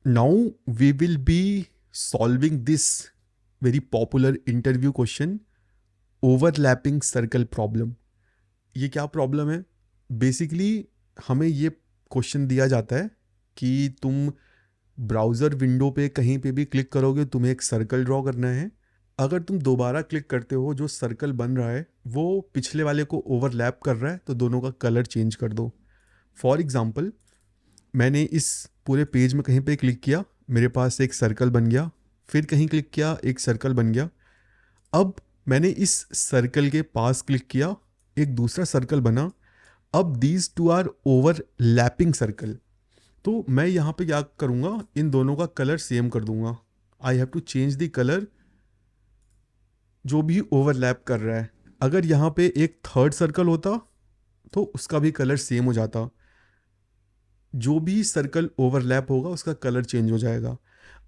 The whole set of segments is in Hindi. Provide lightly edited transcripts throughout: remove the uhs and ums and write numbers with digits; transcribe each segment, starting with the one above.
Now we will be solving this very popular interview question, overlapping circle problem. ये क्या प्रॉब्लम है? बेसिकली हमें ये क्वेश्चन दिया जाता है कि तुम ब्राउज़र विंडो पे कहीं पे भी क्लिक करोगे, तुम्हें एक सर्कल ड्रॉ करना है। अगर तुम दोबारा क्लिक करते हो, जो सर्कल बन रहा है वो पिछले वाले को ओवरलैप कर रहा है, तो दोनों का कलर चेंज कर दो। फॉर एग्ज़ाम्पल, मैंने इस पूरे पेज में कहीं पे क्लिक किया, मेरे पास एक सर्कल बन गया। फिर कहीं क्लिक किया, एक सर्कल बन गया। अब मैंने इस सर्कल के पास क्लिक किया, एक दूसरा सर्कल बना। अब these two are overlapping circle. तो मैं यहाँ पे क्या करूँगा, इन दोनों का कलर सेम कर दूंगा। I have to change the colour जो भी ओवरलैप कर रहा है। अगर यहाँ पे एक थर्ड सर्कल होता तो उसका भी कलर सेम हो जाता। जो भी सर्कल ओवरलैप होगा उसका कलर चेंज हो जाएगा।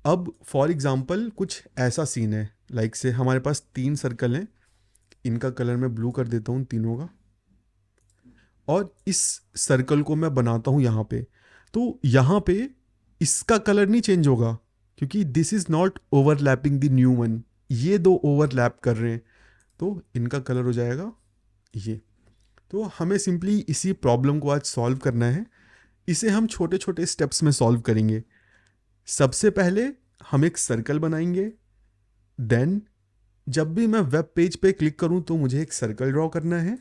अब फॉर एग्जांपल कुछ ऐसा सीन है, लाइक से हमारे पास 3 सर्कल हैं, इनका कलर मैं ब्लू कर देता हूँ तीनों का, और इस सर्कल को मैं बनाता हूँ यहाँ पे। तो यहाँ पे इसका कलर नहीं चेंज होगा क्योंकि this is not overlapping the new one. ये दो ओवरलैप कर रहे हैं, तो इनका कलर हो जाएगा ये। तो हमें सिंपली इसी प्रॉब्लम को आज सॉल्व करना है। इसे हम छोटे छोटे स्टेप्स में सॉल्व करेंगे। सबसे पहले हम एक सर्कल बनाएंगे। देन जब भी मैं वेब पेज पे क्लिक करूं तो मुझे एक सर्कल ड्रॉ करना है।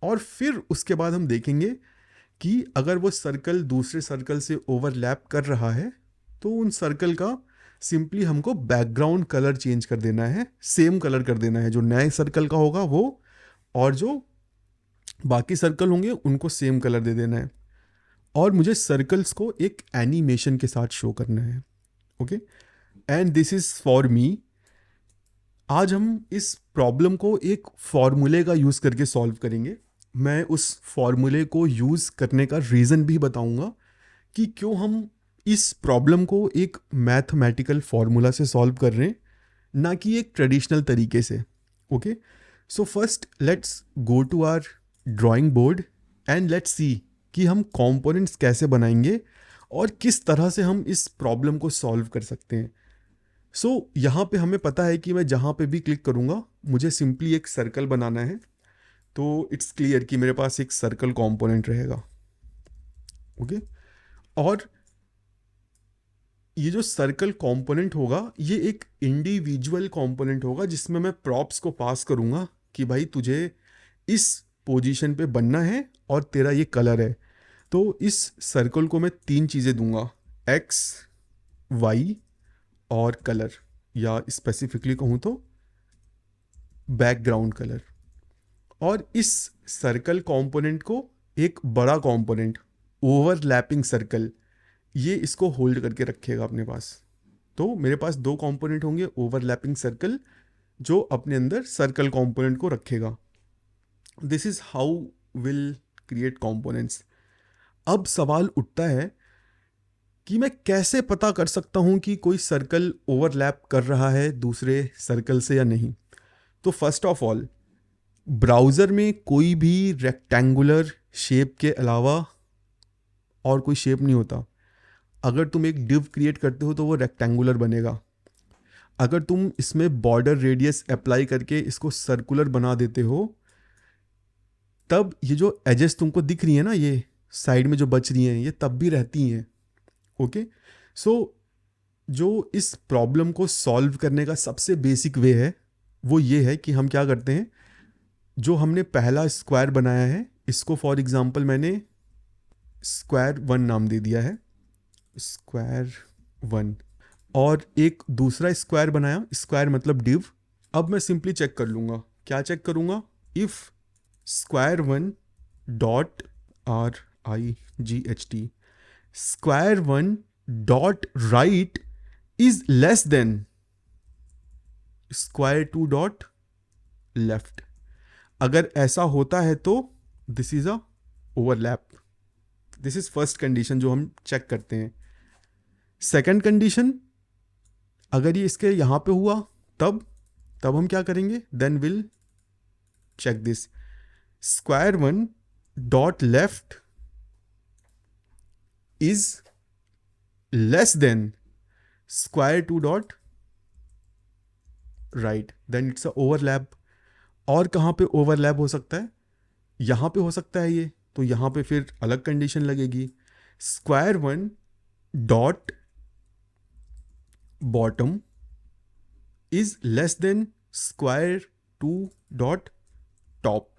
और फिर उसके बाद हम देखेंगे कि अगर वो सर्कल दूसरे सर्कल से ओवरलैप कर रहा है तो उन सर्कल का सिंपली हमको बैकग्राउंड कलर चेंज कर देना है, सेम कलर कर देना है। जो नए सर्कल का होगा वो, और जो बाकी सर्कल होंगे उनको सेम कलर दे देना है। और मुझे सर्कल्स को एक एनिमेशन के साथ शो करना है। Okay, and this is for me. आज हम इस प्रॉब्लम को एक फॉर्मूले का यूज़ करके सॉल्व करेंगे। मैं उस फॉर्मूले को यूज़ करने का रीज़न भी बताऊंगा कि क्यों हम इस प्रॉब्लम को एक मैथमेटिकल फार्मूला से सॉल्व कर रहे हैं, ना कि एक ट्रेडिशनल तरीके से। Okay, so first let's go to our drawing board and let's see कि हम कंपोनेंट्स कैसे बनाएंगे और किस तरह से हम इस प्रॉब्लम को सॉल्व कर सकते हैं। सो यहाँ पे हमें पता है कि मैं जहाँ पे भी क्लिक करूँगा मुझे सिंपली एक सर्कल बनाना है। तो इट्स क्लियर कि मेरे पास एक सर्कल कंपोनेंट रहेगा। ओके, और ये जो सर्कल कंपोनेंट होगा ये एक इंडिविजुअल कंपोनेंट होगा जिसमें मैं प्रॉप्स को पास करूँगा कि भाई तुझे इस पोजीशन पे बनना है और तेरा ये कलर है। तो इस सर्कल को मैं 3 चीज़ें दूंगा, एक्स, वाई और कलर, या स्पेसिफिकली कहूँ तो बैकग्राउंड कलर। और इस सर्कल कंपोनेंट को एक बड़ा कंपोनेंट, ओवरलैपिंग सर्कल, ये इसको होल्ड करके रखेगा अपने पास। तो मेरे पास 2 कंपोनेंट होंगे, ओवरलैपिंग सर्कल जो अपने अंदर सर्कल कंपोनेंट को रखेगा। This is how will create components. अब सवाल उठता है कि मैं कैसे पता कर सकता हूं कि कोई सर्कल ओवरलैप कर रहा है दूसरे सर्कल से या नहीं। तो फर्स्ट ऑफ ऑल, ब्राउज़र में कोई भी रेक्टेंगुलर शेप के अलावा और कोई शेप नहीं होता। अगर तुम एक डिव क्रिएट करते हो तो वो रेक्टेंगुलर बनेगा। अगर तुम इसमें बॉर्डर रेडियस अप्लाई करके इसको सर्कुलर बना देते हो, तब ये जो एजेस तुमको दिख रही है ना, ये साइड में जो बच रही हैं, ये तब भी रहती हैं। ओके, सो जो इस प्रॉब्लम को सॉल्व करने का सबसे बेसिक वे है वो ये है कि हम क्या करते हैं, जो हमने पहला स्क्वायर बनाया है इसको फॉर एग्जांपल मैंने स्क्वायर 1 नाम दे दिया है, स्क्वायर 1। और एक दूसरा स्क्वायर बनाया, स्क्वायर मतलब डिव। अब मैं सिंपली चेक कर लूँगा। क्या चेक करूँगा? If square 1 dot RIGHT square 1 dot right is less than square 2 dot left. अगर ऐसा होता है तो this is a overlap. This is first condition जो हम चेक करते हैं। सेकंड कंडीशन, अगर ये इसके यहां पे हुआ तब तब हम क्या करेंगे, then will check this square 1 dot left is less than square two dot right, then it's a overlap. और कहाँ पे ओवरलैप हो सकता है? यहाँ पे हो सकता है ये, तो यहाँ पे फिर अलग कंडीशन लगेगी। Square one dot bottom is less than square two dot top.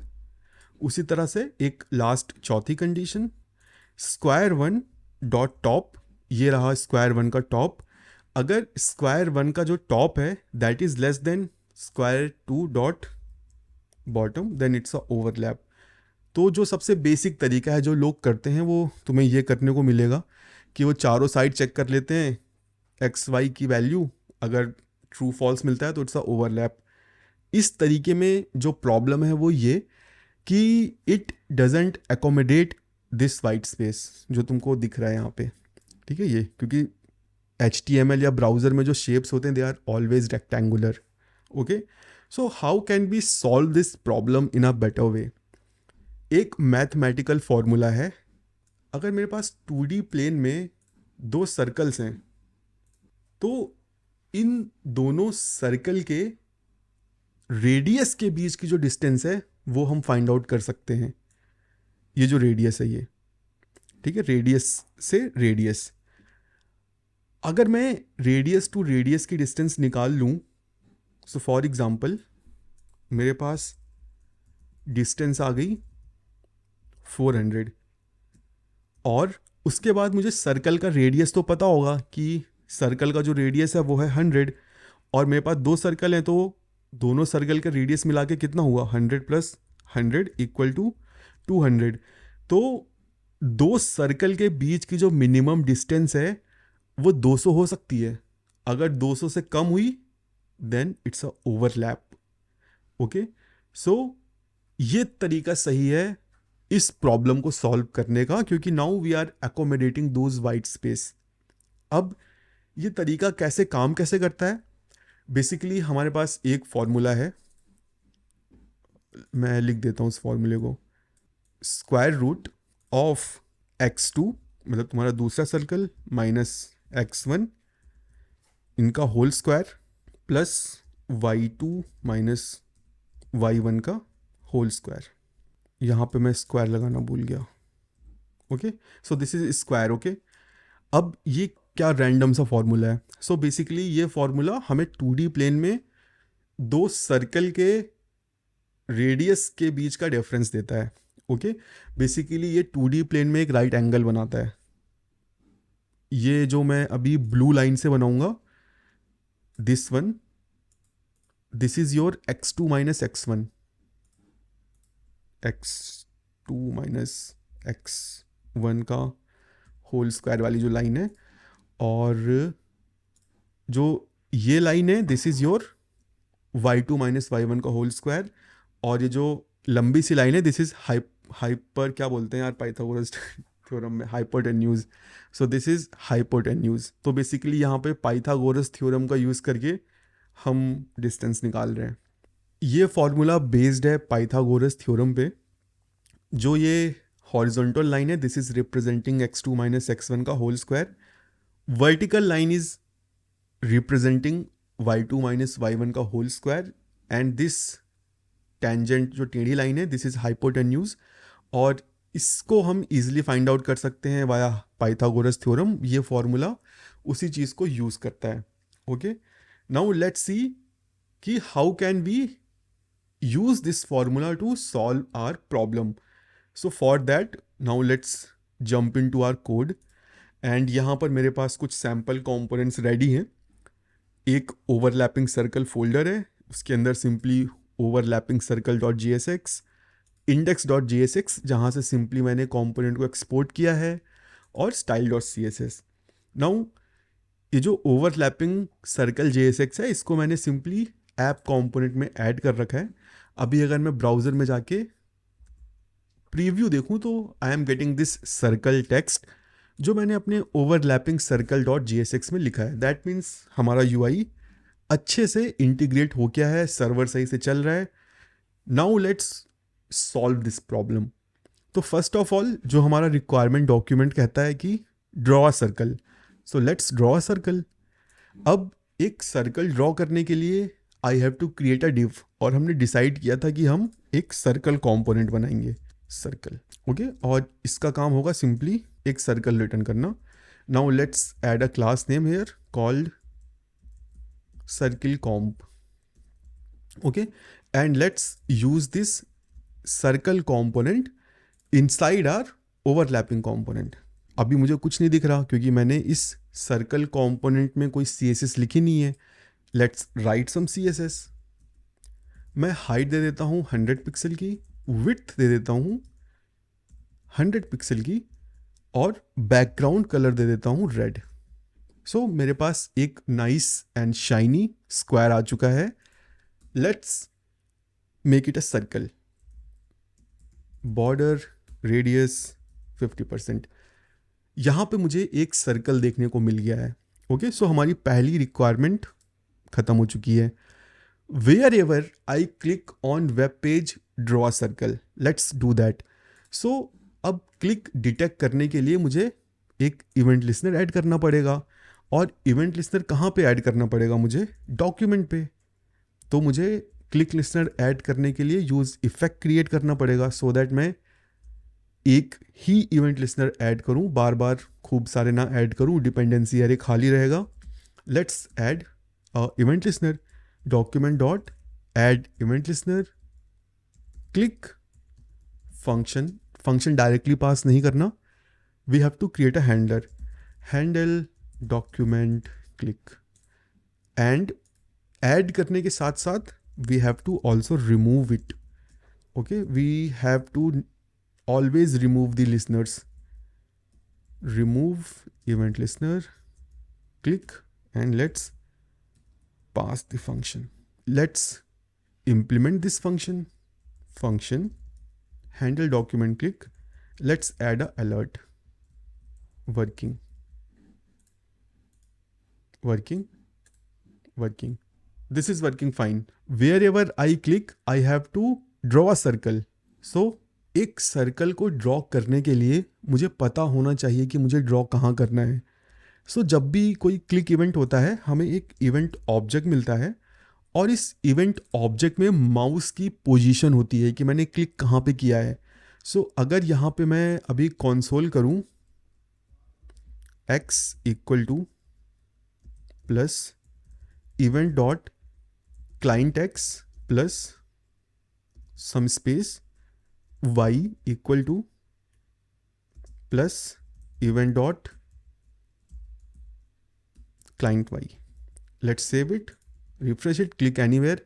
उसी तरह से एक लास्ट चौथी condition, square one dot top, ये रहा स्क्वायर वन का टॉप, अगर स्क्वायर वन का जो टॉप है that is less than square two dot bottom, then it's a overlap. तो जो सबसे बेसिक तरीका है जो लोग करते हैं वो तुम्हें ये करने को मिलेगा कि वो चारों साइड चेक कर लेते हैं एक्स वाई की वैल्यू, अगर ट्रू फॉल्स मिलता है तो इट्स अ ओवरलैप। इस तरीके में जो प्रॉब्लम है वो ये कि it doesn't accommodate this white space जो तुमको दिख रहा है यहाँ पे, ठीक है ये, क्योंकि HTML या ब्राउज़र में जो शेप्स होते हैं they are always rectangular. Okay, so how can be solve this problem in a better way? एक मैथमेटिकल फॉर्मूला है। अगर मेरे पास 2D प्लेन में दो सर्कल्स हैं तो इन दोनों सर्कल के रेडियस के बीच की जो डिस्टेंस है वो हम फाइंड आउट कर सकते हैं। ये जो रेडियस है ये, ठीक है, रेडियस से रेडियस, अगर मैं रेडियस टू रेडियस की डिस्टेंस निकाल लूँ, सो फॉर एग्जांपल मेरे पास डिस्टेंस आ गई 400 और उसके बाद मुझे सर्कल का रेडियस तो पता होगा कि सर्कल का जो रेडियस है वो है 100, और मेरे पास दो सर्कल हैं तो दोनों सर्कल का रेडियस मिला के कितना हुआ, 100 प्लस 100 इक्वल टू 200। तो दो सर्कल के बीच की जो मिनिमम डिस्टेंस है वो 200 हो सकती है। अगर 200 से कम हुई then it's a overlap. Okay, so ये तरीका सही है इस प्रॉब्लम को सॉल्व करने का, क्योंकि now we are accommodating those white space. अब ये तरीका कैसे काम कैसे करता है? बेसिकली हमारे पास एक फॉर्मूला है, मैं लिख देता हूँ उस फॉर्मूले को। स्क्वायर रूट ऑफ x2 मतलब तुम्हारा दूसरा सर्कल माइनस x1 इनका whole square plus y2 minus y1 का होल स्क्वायर। यहाँ पे मैं स्क्वायर लगाना भूल गया। Okay, so this is square. Okay, अब ये क्या रैंडम सा फॉर्मूला है? सो बेसिकली ये फॉर्मूला हमें 2D प्लेन में दो सर्कल के रेडियस के बीच का डिफरेंस देता है। ओके, बेसिकली ये 2D प्लेन में एक राइट एंगल बनाता है। ये जो मैं अभी ब्लू लाइन से बनाऊंगा, this one, this is your x2 minus x1, x2 minus x1 का होल स्क्वायर वाली जो लाइन है, और जो ये लाइन है this is your y2 minus y1 का होल स्क्वायर, और ये जो लंबी सी लाइन है दिस इज हाइपर क्या बोलते हैं यार पाइथागोरस थ्योरम में, hypotenuse. So this is hypotenuse. तो बेसिकली यहाँ पे पाइथागोरस थ्योरम का यूज़ करके हम डिस्टेंस निकाल रहे हैं। ये फॉर्मूला बेस्ड है पाइथागोरस थ्योरम पे। जो ये हॉरिजॉन्टल लाइन है this is representing x2 minus x1 का whole square, vertical line is representing y2 minus y1 का whole square, and this tangent जो टेढ़ी लाइन है दिस इज हाइपोटेन्यूज। और इसको हम इजीली फाइंड आउट कर सकते हैं वाया पाइथागोरस थ्योरम। ये फॉर्मूला उसी चीज़ को यूज़ करता है। ओके, नाउ लेट्स सी कि how can we use this formula to solve our problem. So for that now let's jump in to our code, and यहाँ पर मेरे पास कुछ सैम्पल कॉम्पोनेंट्स रेडी हैं। एक ओवरलैपिंग सर्कल फोल्डर है, उसके अंदर simply overlapping circle dot JSX, index dot JSX जहाँ से सिंपली मैंने कंपोनेंट को एक्सपोर्ट किया है, और स्टाइल डॉट CSS। नाउ ये जो ओवरलैपिंग सर्कल JSX है इसको मैंने सिंपली ऐप कंपोनेंट में ऐड कर रखा है। अभी अगर मैं ब्राउज़र में जाके प्रीव्यू देखूँ तो I am getting this circle text जो मैंने अपने ओवरलैपिंग सर्कल डॉट JSX में लिखा है। दैट मीन्स हमारा UI अच्छे से इंटीग्रेट हो गया है, सर्वर सही से चल रहा है। Now let's solve this problem. तो फर्स्ट ऑफ ऑल जो हमारा रिक्वायरमेंट डॉक्यूमेंट कहता है कि draw a circle, so let's draw a circle. अब एक सर्कल ड्रॉ करने के लिए आई have to create a div, और हमने डिसाइड किया था कि हम एक सर्कल कंपोनेंट बनाएंगे, सर्कल। ओके, और इसका काम होगा सिंपली एक सर्कल रिटर्न करना। Now let's add a class name hair called circle comp. Okay, and let's use this circle component inside our overlapping component. अभी मुझे कुछ नहीं दिख रहा क्योंकि मैंने इस सर्कल कंपोनेंट में कोई CSS लिखी नहीं है। Let's write some CSS। मैं हाइट दे देता हूँ 100 पिक्सल की, विड्थ दे देता हूँ 100 पिक्सल की, और बैकग्राउंड कलर दे देता हूँ रेड। सो मेरे पास एक नाइस एंड शाइनी स्क्वायर आ चुका है। Let's make it a circle. Border radius 50%। यहाँ पे मुझे एक सर्कल देखने को मिल गया है। ओके, सो हमारी पहली रिक्वायरमेंट खत्म हो चुकी है। Wherever I click on web page draw a circle, let's do that. So अब क्लिक डिटेक्ट करने के लिए मुझे एक इवेंट लिस्नर ऐड करना पड़ेगा, और इवेंट लिस्नर कहाँ पे ऐड करना पड़ेगा? मुझे डॉक्यूमेंट पे। तो मुझे क्लिक लिस्नर ऐड करने के लिए यूज इफेक्ट क्रिएट करना पड़ेगा, सो दैट मैं एक ही इवेंट लिस्नर ऐड करूं, बार बार खूब सारे ना ऐड करूं, डिपेंडेंसी एरे खाली रहेगा। Let's add event listener, document dot add event listener, click function. Function directly pass नहीं करना, we have to create a handler, handle document click. And add करने के साथ साथ we have to also remove it. Okay, we have to always remove the listeners. Remove event listener, click, and let's pass the function. Let's implement this function. Function handle document click. Let's add a alert. Working. This is working fine. Wherever I click, I have to draw a circle. So एक सर्कल को ड्रॉ करने के लिए मुझे पता होना चाहिए कि मुझे ड्रॉ कहाँ करना है। सो जब भी कोई क्लिक इवेंट होता है, हमें एक इवेंट ऑब्जेक्ट मिलता है, और इस इवेंट ऑब्जेक्ट में माउस की पोजीशन होती है कि मैंने क्लिक कहाँ पे किया है। सो अगर यहाँ पे मैं अभी कंसोल करूँ x equal to plus event dot client x plus some space y equal to plus event dot client y. Let's save it, refresh it, click anywhere.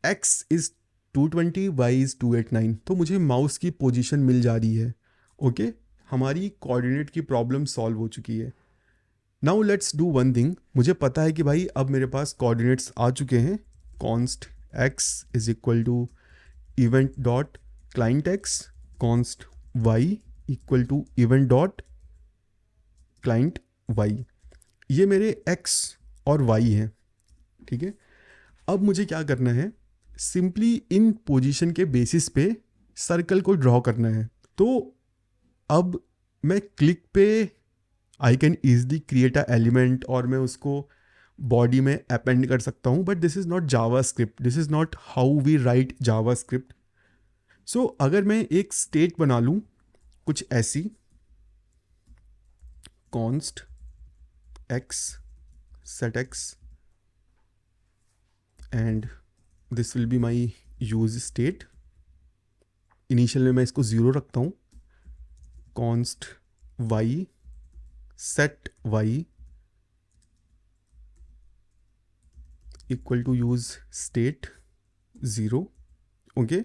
x is 220, y is 289. तो मुझे माउस की पोजीशन मिल जा रही है। ओके, हमारी कोऑर्डिनेट की प्रॉब्लम सॉल्व हो चुकी है। Now let's do one thing. मुझे पता है कि भाई अब मेरे पास कोऑर्डिनेट्स आ चुके हैं। Const x is equal to event dot client x, const y equal to event dot client y। ये मेरे x और y हैं, ठीक है। अब मुझे क्या करना है, सिंपली इन पोजीशन के बेसिस पे सर्कल को ड्रॉ करना है। तो अब मैं क्लिक पे I can easily create a element, और मैं उसको बॉडी में अपेंड कर सकता हूँ, but this is not JavaScript, this is not how we write JavaScript. So अगर मैं एक स्टेट बना लूँ कुछ ऐसी, const x set x and this will be my use state। Initial में मैं इसको 0 रखता हूँ। कॉन्स्ट y set y equal to use state 0। Okay,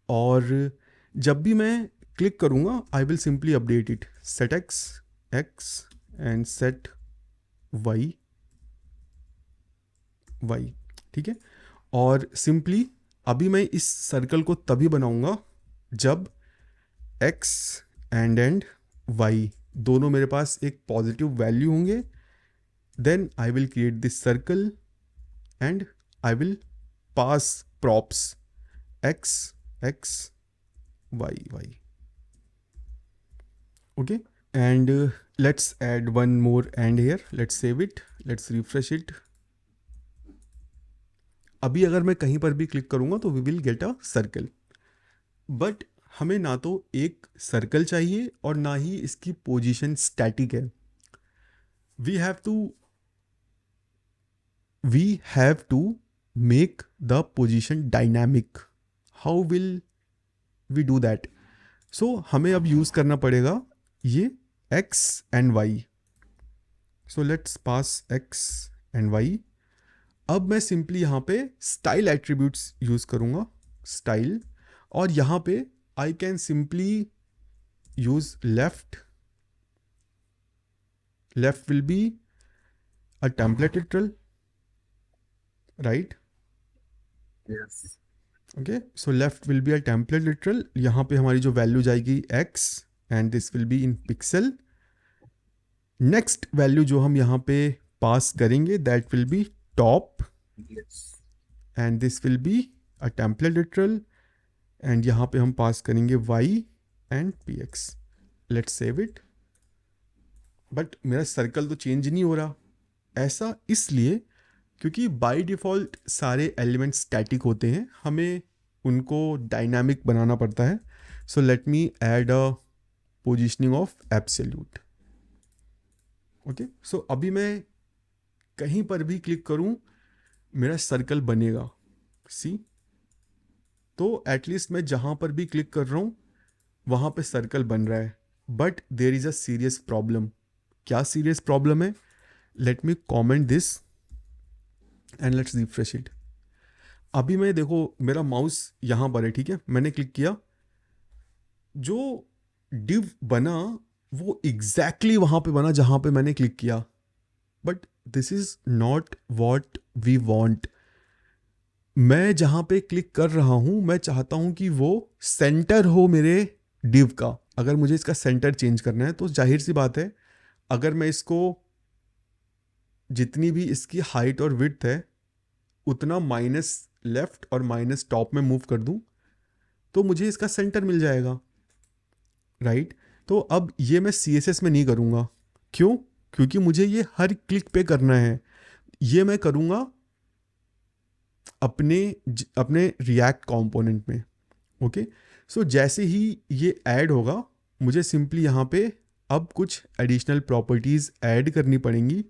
और जब भी मैं क्लिक करूँगा I will simply update it, set x and set y, ठीक है। और सिंपली अभी मैं इस सर्कल को तभी बनाऊंगा जब x एंड y दोनों मेरे पास एक पॉजिटिव वैल्यू होंगे। Then I will create this circle and I will pass props x y। Okay, and let's add one more and here, let's save it, let's refresh it. अभी अगर मैं कहीं पर भी क्लिक करूंगा तो we will get a circle, but हमें ना तो एक सर्कल चाहिए और ना ही इसकी पोजीशन स्टैटिक है। We have to we have to make the position dynamic. How will we do that? So हमें अब यूज करना पड़ेगा ये x and y. So let's pass x and y. अब मैं सिंपली यहाँ पे स्टाइल एट्रीब्यूट्स यूज करूँगा, स्टाइल, और यहाँ पे I can simply use left will be a template literal, right? Yes. Okay, so left will be a template literal. यहाँ पे हमारी जो वैल्यू जाएगी x and this will be in pixel. Next value जो हम यहाँ पे पास करेंगे that will be top Yes. And this will be a template literal, and यहाँ पे हम पास करेंगे y and px। Let's save it. But मेरा सर्कल तो चेंज नहीं हो रहा। ऐसा इसलिए क्योंकि बाय डिफ़ॉल्ट सारे एलिमेंट्स स्टैटिक होते हैं, हमें उनको डायनामिक बनाना पड़ता है। So let me add a positioning of absolute. Okay, so अभी मैं कहीं पर भी क्लिक करूं मेरा सर्कल बनेगा, सी। तो एटलीस्ट मैं जहां पर भी क्लिक कर रहा हूं वहां पे सर्कल बन रहा है। But there is a serious problem. क्या सीरियस प्रॉब्लम है? Let me comment this and let's refresh it. अभी मैं देखो मेरा माउस यहाँ पर है, ठीक है, मैंने क्लिक किया, जो डिव बना वो एग्जैक्टली वहाँ पे बना जहाँ पे मैंने क्लिक किया, but this is not what we want. मैं जहाँ पे क्लिक कर रहा हूँ मैं चाहता हूँ कि वो सेंटर हो मेरे डिव का। अगर मुझे इसका सेंटर चेंज करना है तो जाहिर सी बात है, अगर मैं इसको जितनी भी इसकी हाइट और विड्थ है उतना माइनस लेफ्ट और माइनस टॉप में मूव कर दूं तो मुझे इसका सेंटर मिल जाएगा, राइट? तो अब ये मैं CSS में नहीं करूँगा। क्यों? क्योंकि मुझे ये हर क्लिक पे करना है। ये मैं करूँगा अपने रिएक्ट कंपोनेंट में। ओके, सो जैसे ही ये ऐड होगा मुझे सिंपली यहाँ पे अब कुछ एडिशनल प्रॉपर्टीज़ ऐड करनी पड़ेंगी,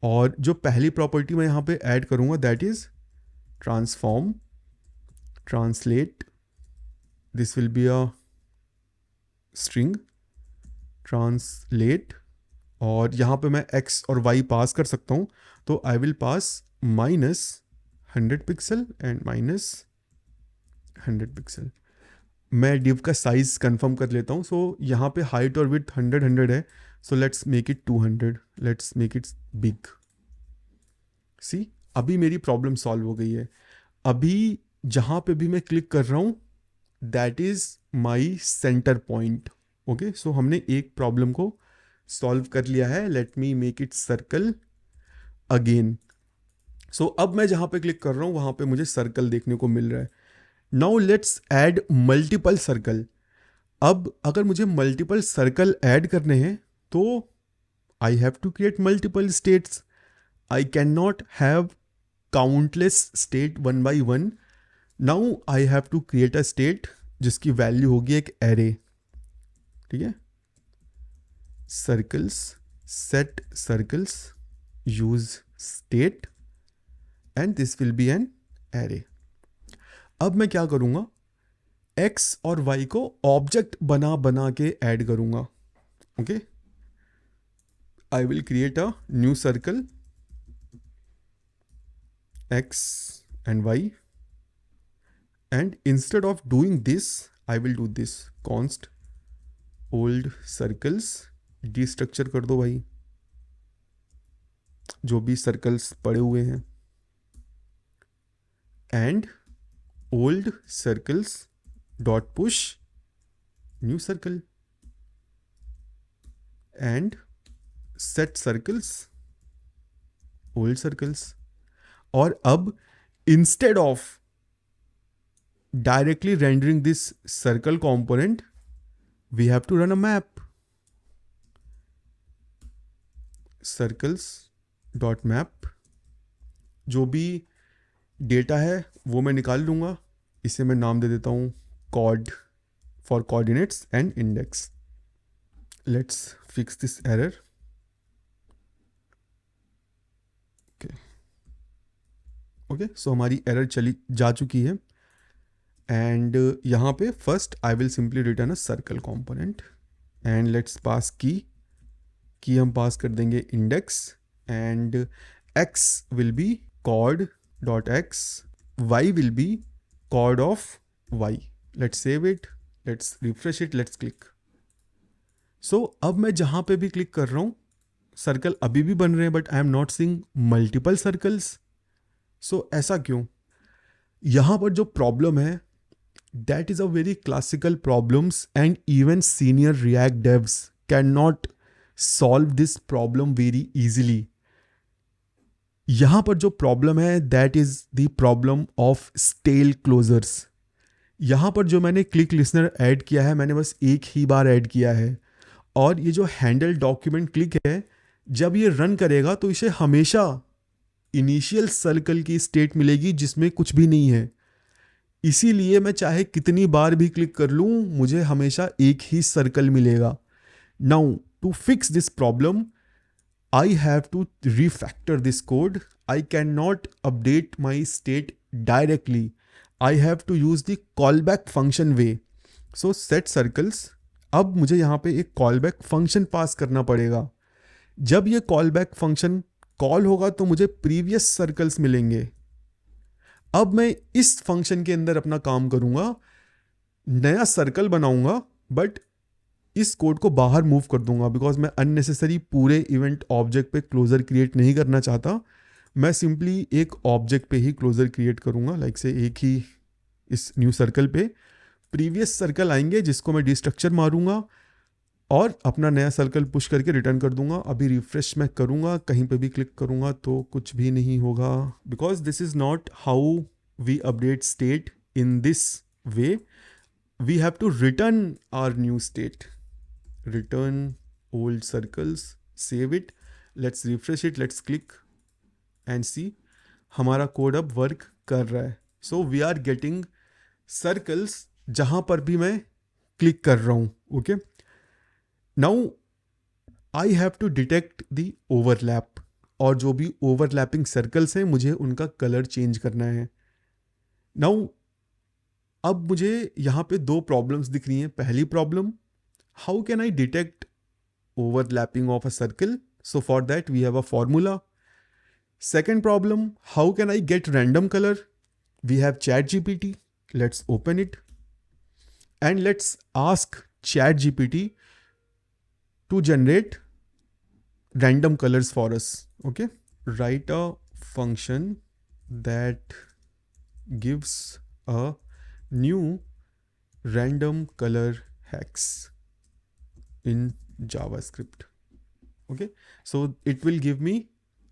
और जो पहली प्रॉपर्टी मैं यहाँ पे ऐड करूँगा that is transform translate. This will be a string translate, और यहाँ पे मैं x और y पास कर सकता हूँ। तो आई will pass -100 pixel and -100 pixel. मैं डिव का साइज कंफर्म कर लेता हूँ। सो यहाँ पे हाइट और विड्थ 100 है, so let's make it 200, let's make it big. See, अभी मेरी प्रॉब्लम सॉल्व हो गई है। अभी जहाँ पे भी मैं क्लिक कर रहा हूँ that is my centre point. Okay, so हमने एक प्रॉब्लम को सॉल्व कर लिया है। Let me make it circle again. So अब मैं जहाँ पे क्लिक कर रहा हूँ वहाँ पे मुझे सर्कल देखने को मिल रहा है। Now let's add multiple circle. अब अगर मुझे मल्टीपल सर्कल ऐड करने हैं तो I have to create multiple states. I can not have countless state one by one. Now I have to create a state जिसकी वैल्यू होगी एक एरे, ठीक है? Circles, set circles, use state, and this will be an array. अब मैं क्या करूंगा, x और y को ऑब्जेक्ट बना बना के ऐड करूंगा। Okay, I will create a new circle x and y, and instead of doing this I will do this const old circles। डिस्ट्रक्चर कर दो भाई जो भी सर्कल्स पड़े हुए हैं, and old circles dot push new circle, and set circles old circles. और अब instead of directly rendering this circle component we have to run a map। circles dot map, जो भी डेटा है वो मैं निकाल लूँगा। इसे मैं नाम दे देता हूँ coord for coordinates and index. Let's fix this error. Okay, so हमारी एरर चली जा चुकी है। एंड यहाँ पे first I will simply return a circle component and let's pass की हम पास कर देंगे index and x will be chord dot x, y will be chord of y। Let's save it, let's refresh it, let's click. So अब मैं जहाँ पे भी क्लिक कर रहा हूँ सर्कल अभी भी बन रहे हैं, but I am not seeing multiple circles. So ऐसा क्यों? यहाँ पर जो प्रॉब्लम है that is a very classical problems, and even senior React devs cannot solve this problem very easily. यहाँ पर जो प्रॉब्लम है that is the problem of stale closures. यहाँ पर जो मैंने क्लिक लिसनर ऐड किया है, मैंने बस एक ही बार ऐड किया है, और ये जो हैंडल डॉक्यूमेंट क्लिक है, जब ये रन करेगा तो इसे हमेशा इनिशियल सर्कल की स्टेट मिलेगी जिसमें कुछ भी नहीं है। इसीलिए मैं चाहे कितनी बार भी क्लिक कर लूँ, मुझे हमेशा एक ही सर्कल मिलेगा। Now to fix this problem I have to refactor this code. I can not update my state directly, I have to use the callback function way. So set circles, अब मुझे यहाँ पे एक कॉलबैक फंक्शन पास करना पड़ेगा। जब ये कॉलबैक फंक्शन कॉल होगा तो मुझे प्रीवियस सर्कल्स मिलेंगे। अब मैं इस फंक्शन के अंदर अपना काम करूंगा, नया सर्कल बनाऊंगा, बट इस कोड को बाहर मूव कर दूंगा बिकॉज मैं अननेसेसरी पूरे इवेंट ऑब्जेक्ट पे क्लोजर क्रिएट नहीं करना चाहता। मैं सिंपली एक ऑब्जेक्ट पे ही क्लोजर क्रिएट करूंगा, लाइक से एक ही इस न्यू सर्कल पे प्रीवियस सर्कल आएंगे जिसको मैं डिस्ट्रक्चर मारूंगा और अपना नया सर्कल पुश करके रिटर्न कर दूंगा। अभी रिफ्रेश मैं करूंगा, कहीं पे भी क्लिक करूंगा तो कुछ भी नहीं होगा, because this is not how we update state in this way. We have to return our new state, return old circles, save it, let's refresh it, let's click and see हमारा कोड अब वर्क कर रहा है। So we are getting circles जहां पर भी मैं क्लिक कर रहा हूँ। Okay, now I have to detect the overlap, और जो भी ओवरलैपिंग सर्कल्स हैं मुझे उनका कलर चेंज करना है। नाउ अब मुझे यहाँ पे दो प्रॉब्लम्स दिख रही हैं। पहली problem, how can I detect overlapping of a circle? So for that we have a formula. Second problem, how can I get random colour? We have ChatGPT, let's open it and let's ask ChatGPT to generate random colors for us. Okay, write a function that gives a new random color hex in JavaScript. Okay, so it will give me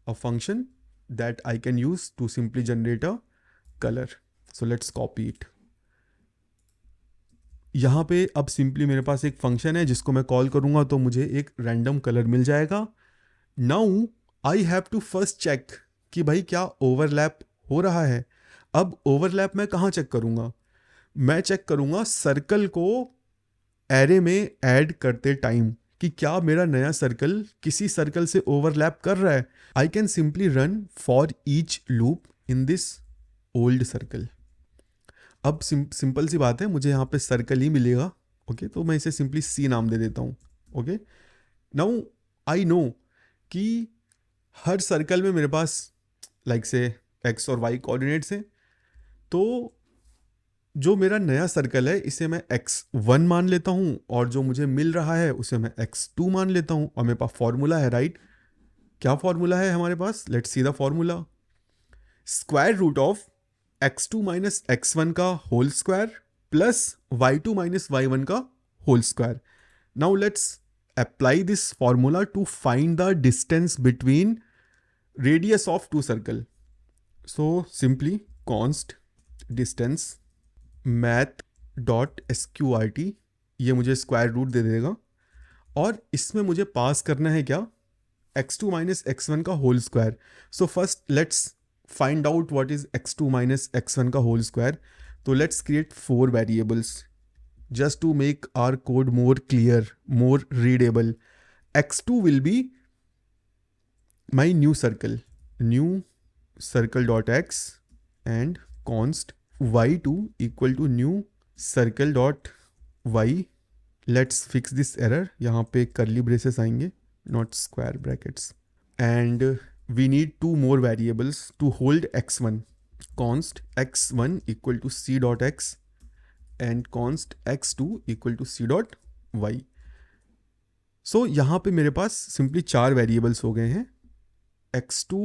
a function that I can use to simply generate a color. So let's copy it. यहाँ पे अब सिंपली मेरे पास एक फंक्शन है जिसको मैं कॉल करूँगा तो मुझे एक रैंडम कलर मिल जाएगा। Now I have to first check कि भाई क्या ओवरलैप हो रहा है। अब ओवरलैप मैं कहाँ चेक करूँगा? मैं चेक करूँगा सर्कल को एरे में ऐड करते टाइम कि क्या मेरा नया सर्कल किसी सर्कल से ओवरलैप कर रहा है। I can simply run for each loop in this old circle. अब सिंपल सी बात है, मुझे यहाँ पे सर्कल ही मिलेगा। ओके, तो मैं इसे सिंपली सी नाम दे देता हूँ। ओके, नाउ आई नो कि हर सर्कल में मेरे पास लाइक से एक्स और वाई कोऑर्डिनेट्स हैं, तो जो मेरा नया सर्कल है इसे मैं x1 मान लेता हूँ और जो मुझे मिल रहा है उसे मैं x2 मान लेता हूँ। और मेरे पास फॉर्मूला है, राइट? क्या फॉर्मूला है हमारे पास? Let's see the formula. Square root of x2 minus x1 का whole square plus y2 minus y1 का whole square. Now let's apply this formula to find the distance between radius of two circle. So simply const distance math dot SQRT, ये मुझे स्क्वायर रूट दे देगा और इसमें मुझे पास करना है क्या? x2 माइनस x1 का whole square. So first let's find out what is x2 minus x1 का होल स्क्वायर. तो let's create 4 variables just to make our code more clear, more readable. x2 will be my new circle dot x and const y2 equal to new circle dot y. Let's fix this error. यहाँ पे curly braces आएंगे, not square brackets. And we need 2 more variables to hold x1. Const x1 equal to c dot x and const x2 equal to c dot y. So यहाँ पे मेरे पास सिंपली 4 वेरिएबल्स हो गए हैं, x2,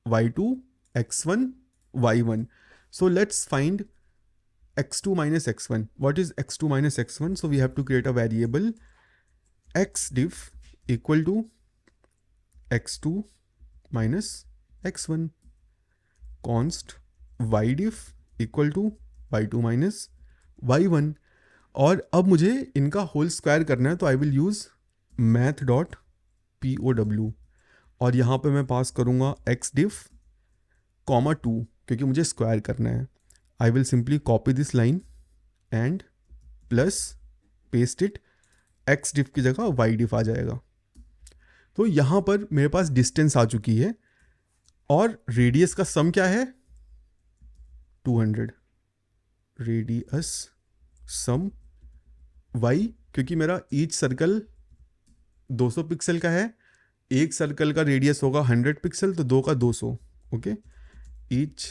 y2, x1, y1. So let's find x2 minus x1. What is x2 minus x1? So we have to create a variable xdiff equal to x2 minus x1. Const ydiff equal to y2 minus y1. और अब मुझे इनका होल स्क्वायर करना है, तो I will use math dot POW और यहाँ पे मैं पास करूँगा xdiff कॉमा 2 क्योंकि मुझे स्क्वायर करना है. आई will simply copy this line and plus paste it. xdiff की जगह ydiff आ जाएगा. तो यहाँ पर मेरे पास डिस्टेंस आ चुकी है और रेडियस का सम क्या है 200. रेडियस सम y, क्योंकि मेरा ईच सर्कल 200 पिक्सल का है, एक सर्कल का रेडियस होगा 100 पिक्सल, तो 2 का 200. Okay, each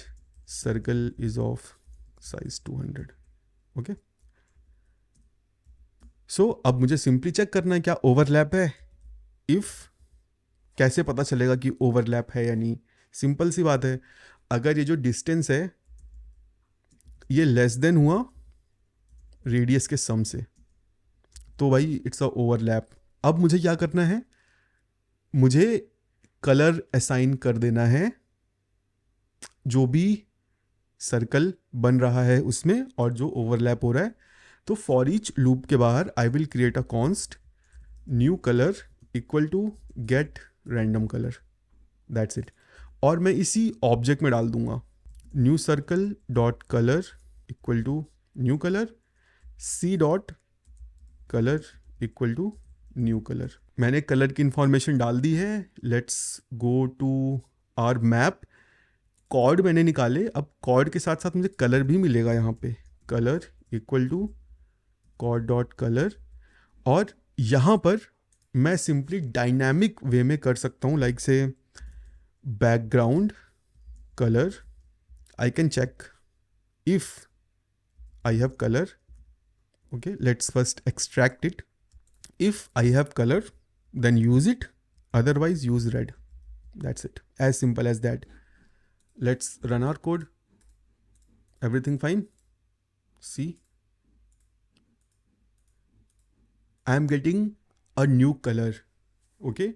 circle is of size 200. Okay, so अब मुझे सिंपली चेक करना है क्या ओवरलैप है. इफ कैसे पता चलेगा कि ओवरलैप है या नहीं? सिंपल सी बात है, अगर ये जो डिस्टेंस है ये लेस देन हुआ रेडियस के सम से, तो भाई इट्स अ ओवरलैप. अब मुझे क्या करना है, मुझे कलर असाइन कर देना है जो भी सर्कल बन रहा है उसमें और जो ओवरलैप हो रहा है. तो फॉर ईच लूप के बाहर I will create a const new colour equal to get random colour. That's it. और मैं इसी ऑब्जेक्ट में डाल दूंगा new circle dot colour equal to new colour, C dot colour equal to new colour. मैंने कलर की इंफॉर्मेशन डाल दी है. Let's go to our map. Coord मैंने निकाले, अब कॉर्ड के साथ साथ मुझे कलर भी मिलेगा यहाँ पे. Colour equal to coord dot colour. और यहाँ पर मैं सिंपली डायनामिक वे में कर सकता हूँ, लाइक से background colour. I can check if I have colour. Okay, let's first extract it. If I have color, then use it. Otherwise, use red. That's it. As simple as that. Let's run our code. Everything fine? See? I am getting a new color. Okay?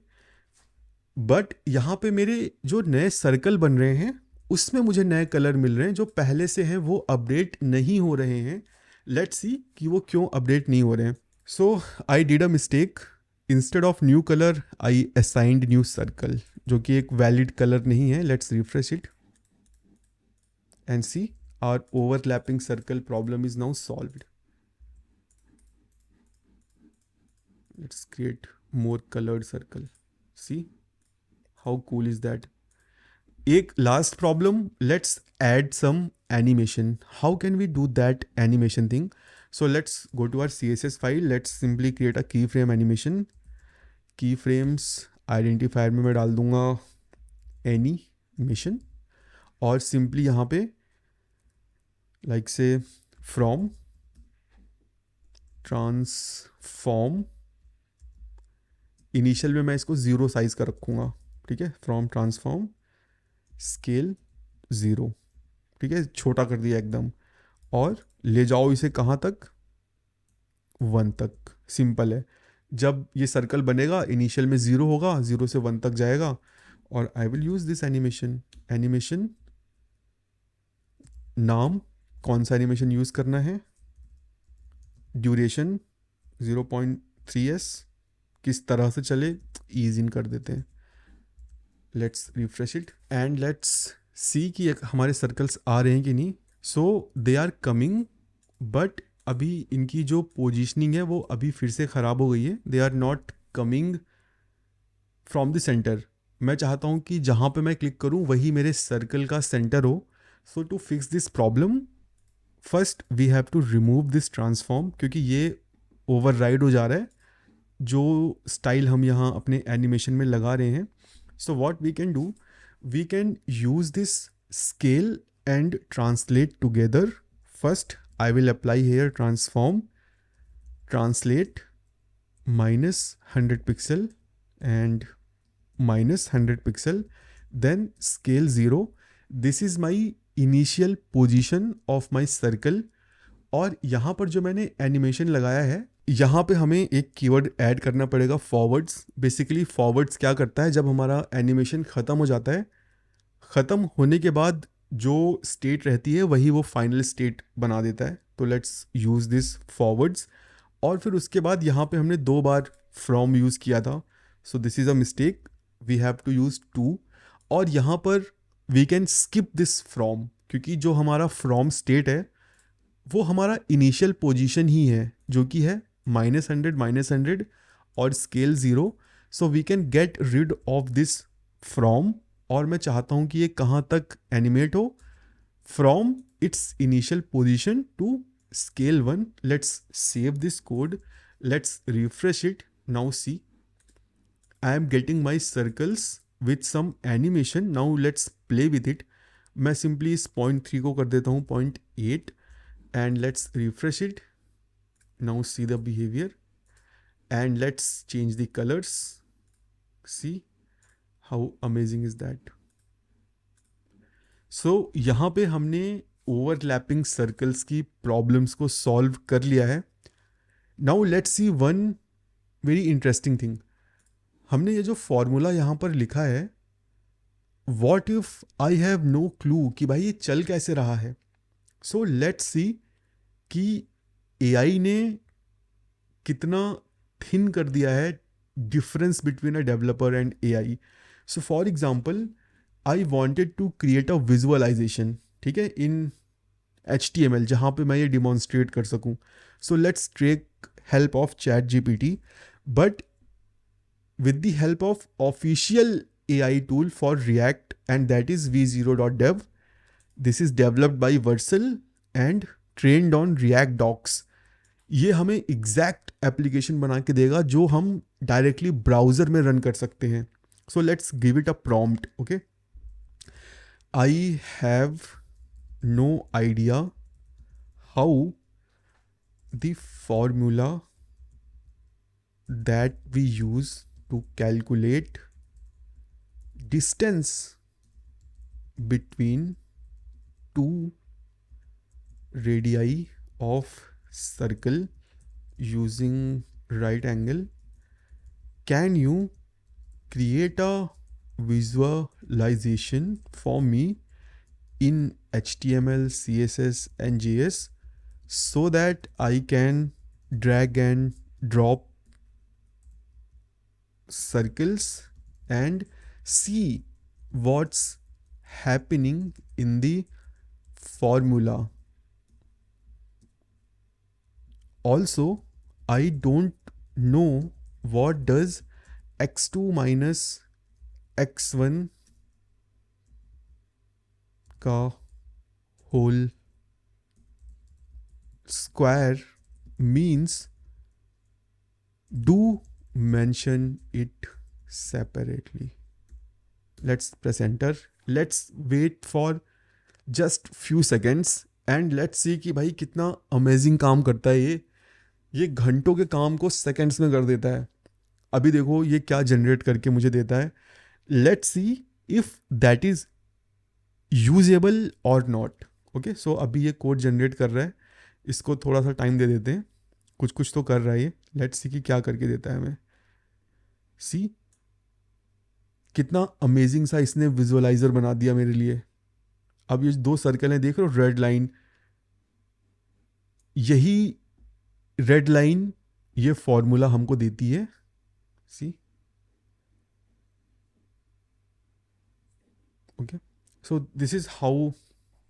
But यहाँ पे मेरे जो नए सर्कल बन रहे हैं उसमें मुझे नए कलर मिल रहे हैं, जो पहले से हैं वो अपडेट नहीं हो रहे हैं. लेट्स सी कि वो क्यों अपडेट नहीं हो रहे हैं. So I did a mistake. Instead of new colour I assigned new circle, जो कि एक वैलिड कलर नहीं है. Let's refresh it and see our overlapping circle problem is now solved. Let's create more coloured circle. See how cool is that. एक last problem, let's add some animation. How can we do that animation thing? So let's go to our CSS file. Let's simply create a keyframe animation. Keyframes identifier में मैं डाल दूंगा animation और simply यहाँ पे like say from transform. Initial में मैं इसको 0 साइज का रखूँगा. ठीक है, from transform scale 0. ठीक है, छोटा कर दिया एकदम. और ले जाओ इसे कहाँ तक, 1 तक. सिंपल है. जब ये सर्कल बनेगा इनिशियल में 0 होगा, 0 से 1 तक जाएगा. और I will use this animation नाम. कौन सा एनिमेशन यूज करना है, ड्यूरेशन 0.3s. किस तरह से चले, ईज इन कर देते हैं. Let's refresh it and let's see कि हमारे सर्कल्स आ रहे हैं कि नहीं. सो दे आर कमिंग, बट अभी इनकी जो पोजीशनिंग है वो अभी फिर से ख़राब हो गई है. They are not coming from the centre. मैं चाहता हूँ कि जहाँ पे मैं क्लिक करूँ वही मेरे सर्कल का सेंटर हो. So to fix this problem, first we have to remove this transform, क्योंकि ये ओवरराइड हो जा रहा है जो स्टाइल हम यहाँ अपने एनिमेशन में लगा रहे हैं. So what we can do, we can use this scale and translate together. First I will apply here transform, translate -100 pixel and -100 pixel, then scale 0. This is my initial position of my circle. और यहाँ पर जो मैंने एनिमेशन लगाया है, यहाँ पे हमें एक कीवर्ड ऐड करना पड़ेगा, फॉरवर्ड्स. बेसिकली फॉरवर्ड्स क्या करता है, जब हमारा एनिमेशन ख़त्म हो जाता है, ख़त्म होने के बाद जो स्टेट रहती है वही वो फाइनल स्टेट बना देता है. तो लेट्स यूज़ दिस फॉरवर्ड्स. और फिर उसके बाद यहाँ पे हमने 2 बार फ्रॉम यूज़ किया था. So this is a mistake, we have to use 2. और यहाँ पर we can skip this from, क्योंकि जो हमारा फ्रॉम स्टेट है वो हमारा इनिशियल पोजीशन ही है, जो कि है -100 और scale 0. So we can get rid of this from. और मैं चाहता हूँ कि ये कहाँ तक एनिमेट हो, from its initial position to scale 1. Let's save this code, let's refresh it. Now see, I am getting my circles with some animation. Now let's play with it. मैं simply इस 0.3 को कर देता हूँ 0.8 and let's refresh it. Now see the behavior and let's change the colors. See how amazing is that. So यहाँ पे हमने ओवरलैपिंग सर्कल्स की प्रॉब्लम्स को सॉल्व कर लिया है. Now let's see one very interesting thing. हमने ये जो फॉर्मूला यहाँ पर लिखा है, what if I have no clue कि भाई ये चल कैसे रहा है. सो लेट्स सी कि एआई ने कितना थिन कर दिया है difference between a developer and AI. So for example, I wanted to create a visualisation, ठीक है, इन HTML, जहाँ पे मैं ये डिमॉन्स्ट्रेट कर सकूँ. So let's take help of ChatGPT, but with the help of official AI tool for React, and that is v0.dev. This is developed by Vercel and trained on React docs. ये हमें एग्जैक्ट एप्लीकेशन बना के देगा जो हम डायरेक्टली ब्राउज़र में रन कर सकते हैं. So let's give it a prompt. Okay, I have no idea how the formula that we use to calculate distance between two radii of circle using right angle. Can you create a visualization for me in HTML, CSS and JS so that I can drag and drop circles and see what's happening in the formula. Also, I don't know what does x2 minus x1 का whole square means. Do mention it separately. Let's press enter. Let's wait for just few seconds and let's see कि भाई कितना अमेजिंग काम करता है ये घंटों के काम को सेकंड्स में कर देता है. अभी देखो ये क्या जनरेट करके मुझे देता है. Let's see if that is usable और नॉट. ओके, सो अभी ये कोड जनरेट कर रहा है, इसको थोड़ा सा टाइम दे देते हैं. कुछ कुछ तो कर रहा है ये. लेट्स सी कि क्या करके देता है हमें. सी कितना अमेजिंग सा इसने विजुअलाइजर बना दिया मेरे लिए. अब ये 2 सर्कल हैं, देख रहे हो, रेड लाइन, यही रेड लाइन ये फॉर्मूला हमको देती है. सी Okay, so this is how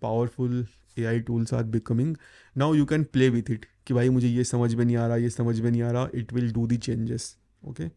powerful AI tools are becoming. Now you can play with it कि भाई मुझे ये समझ में नहीं आ रहा, ये समझ में नहीं आ रहा, it will do the changes. Okay,